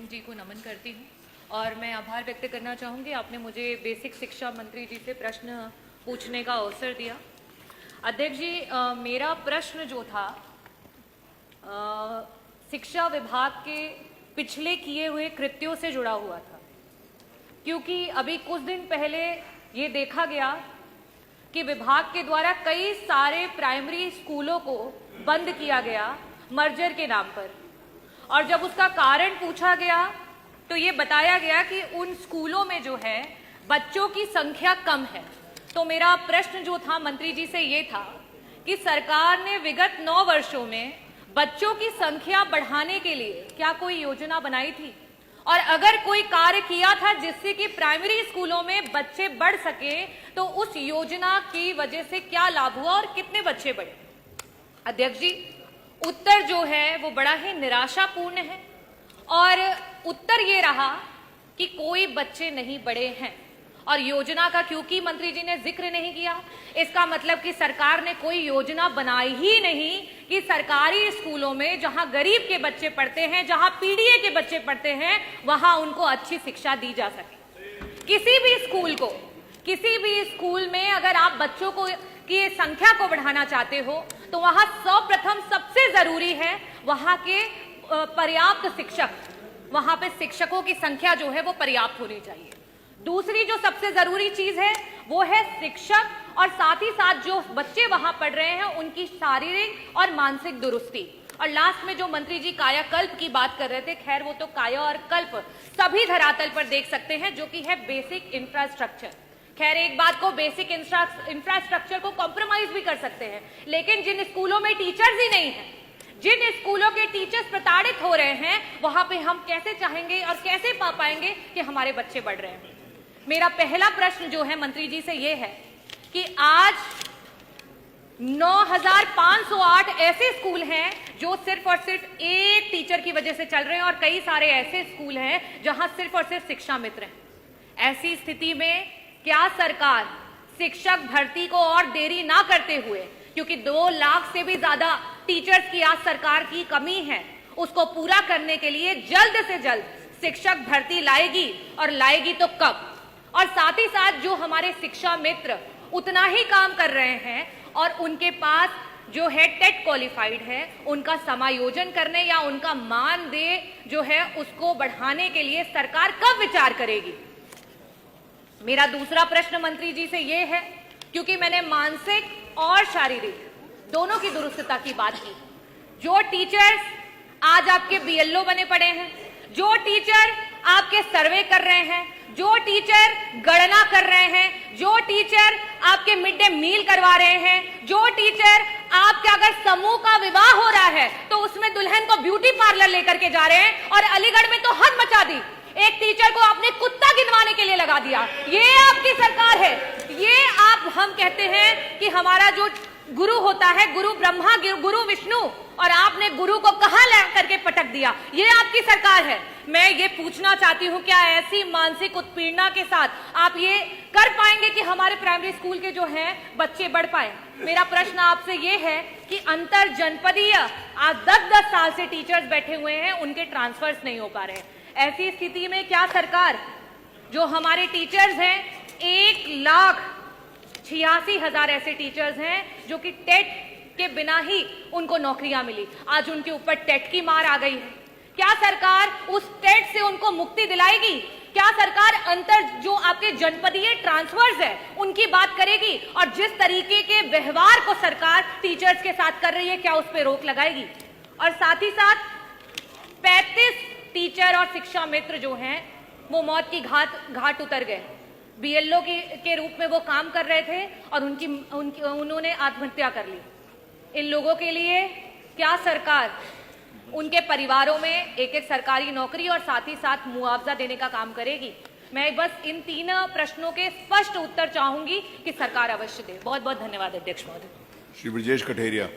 जी को नमन करती हूँ और मैं आभार व्यक्त करना चाहूँगी, आपने मुझे बेसिक शिक्षा मंत्री जी से प्रश्न पूछने का अवसर दिया। अध्यक्ष जी, मेरा प्रश्न जो था शिक्षा विभाग के पिछले किए हुए कृत्यों से जुड़ा हुआ था, क्योंकि अभी कुछ दिन पहले ये देखा गया कि विभाग के द्वारा कई सारे प्राइमरी स्कूलों को बंद किया गया मर्जर के नाम पर, और जब उसका कारण पूछा गया तो ये बताया गया कि उन स्कूलों में जो है बच्चों की संख्या कम है। तो मेरा प्रश्न जो था मंत्री जी से ये था कि सरकार ने विगत 9 वर्षों में बच्चों की संख्या बढ़ाने के लिए क्या कोई योजना बनाई थी, और अगर कोई कार्य किया था जिससे कि प्राइमरी स्कूलों में बच्चे बढ़ सके तो उस योजना की वजह से क्या लाभ हुआ और कितने बच्चे बढ़े। अध्यक्ष जी, उत्तर जो है वो बड़ा ही निराशापूर्ण है, और उत्तर ये रहा कि कोई बच्चे नहीं बढ़े हैं। और योजना का क्योंकि मंत्री जी ने जिक्र नहीं किया, इसका मतलब कि सरकार ने कोई योजना बनाई ही नहीं कि सरकारी स्कूलों में जहां गरीब के बच्चे पढ़ते हैं, जहां पीडीए के बच्चे पढ़ते हैं, वहां उनको अच्छी शिक्षा दी जा सके। किसी भी स्कूल में अगर आप बच्चों को की संख्या को बढ़ाना चाहते हो तो वहां सर्वप्रथम सबसे जरूरी है वहां के पर्याप्त शिक्षक, वहां पे शिक्षकों की संख्या जो है वो पर्याप्त होनी चाहिए। दूसरी जो सबसे जरूरी चीज है वो है शिक्षक, और साथ ही साथ जो बच्चे वहां पढ़ रहे हैं उनकी शारीरिक और मानसिक दुरुस्ती। और लास्ट में जो मंत्री जी कायाकल्प की बात कर रहे थे, खैर वो तो काया और कल्प सभी धरातल पर देख सकते हैं, जो कि है बेसिक इंफ्रास्ट्रक्चर। खैर एक बात को, बेसिक इंफ्रास्ट्रक्चर को कॉम्प्रोमाइज भी कर सकते हैं, लेकिन जिन स्कूलों में टीचर्स ही नहीं है, जिन स्कूलों के टीचर्स प्रताड़ित हो रहे हैं, वहां पे हम कैसे चाहेंगे और कैसे पा पाएंगे कि हमारे बच्चे बढ़ रहे हैं। मेरा पहला प्रश्न जो है मंत्री जी से यह है कि आज 9,508 ऐसे स्कूल हैं जो सिर्फ और सिर्फ एक टीचर की वजह से चल रहे हैं, और कई सारे ऐसे स्कूल हैं जहां सिर्फ और सिर्फ शिक्षा मित्र हैं। ऐसी स्थिति में क्या सरकार शिक्षक भर्ती को और देरी ना करते हुए, क्योंकि 2 लाख से भी ज्यादा टीचर्स की आज सरकार की कमी है, उसको पूरा करने के लिए जल्द से जल्द शिक्षक भर्ती लाएगी, और लाएगी तो कब? और साथ ही साथ जो हमारे शिक्षा मित्र उतना ही काम कर रहे हैं और उनके पास जो है टेट क्वालिफाइड है, उनका समायोजन करने या उनका मानदेय जो है उसको बढ़ाने के लिए सरकार कब विचार करेगी? मेरा दूसरा प्रश्न मंत्री जी से यह है, क्योंकि मैंने मानसिक और शारीरिक दोनों की दुरुस्तता की बात की। जो टीचर्स आज आपके बीएलओ बने पड़े हैं, जो टीचर आपके सर्वे कर रहे हैं, जो टीचर गणना कर रहे हैं, जो टीचर आपके मिड डे मील करवा रहे हैं, जो टीचर आपके अगर समूह का विवाह हो रहा है तो उसमें दुल्हन को ब्यूटी पार्लर लेकर के जा रहे हैं, और अलीगढ़ में तो हद मचा दी, एक टीचर को आपने कुत्ता गिनवाने के लिए लगा दिया। ये आपकी सरकार है। ये हम कहते हैं कि हमारा जो गुरु होता है, गुरु ब्रह्मा, गुरु विष्णु, और आपने गुरु को कहां ला करके पटक दिया। ये आपकी सरकार है। मैं ये पूछना चाहती हूं, क्या ऐसी मानसिक उत्पीड़ना के साथ आप ये कर पाएंगे कि हमारे प्राइमरी स्कूल के जो हैं बच्चे बढ़ पाए? मेरा प्रश्न आपसे ये है कि अंतर जनपदीय आज 10-10 साल से टीचर्स बैठे हुए हैं, उनके ट्रांसफर्स नहीं हो पा रहे हैं। ऐसी स्थिति में क्या सरकार, जो हमारे टीचर्स हैं 1,86,000 ऐसे टीचर्स हैं जो कि टेट के बिना ही उनको नौकरियां मिली, आज उनके ऊपर टेट की मार आ गई है। क्या सरकार उस टेट से उनको मुक्ति दिलाएगी? क्या सरकार अंतर जो आपके जनपदीय ट्रांसफर्स है उनकी बात करेगी? और जिस तरीके के व्यवहार को सरकार टीचर्स के साथ कर रही है, क्या उस पर रोक लगाएगी? और साथ ही साथ 35 टीचर और शिक्षा मित्र जो हैं वो मौत की घाट उतर गए। बीएलओ के रूप में वो काम कर रहे थे और उन्होंने आत्महत्या कर ली। इन लोगों के लिए क्या सरकार उनके परिवारों में एक सरकारी नौकरी और साथ ही साथ मुआवजा देने का काम करेगी? मैं बस इन 3 प्रश्नों के स्पष्ट उत्तर चाहूंगी कि सरकार अवश्य दे। बहुत बहुत धन्यवाद अध्यक्ष महोदय। श्री ब्रजेश कठेरिया।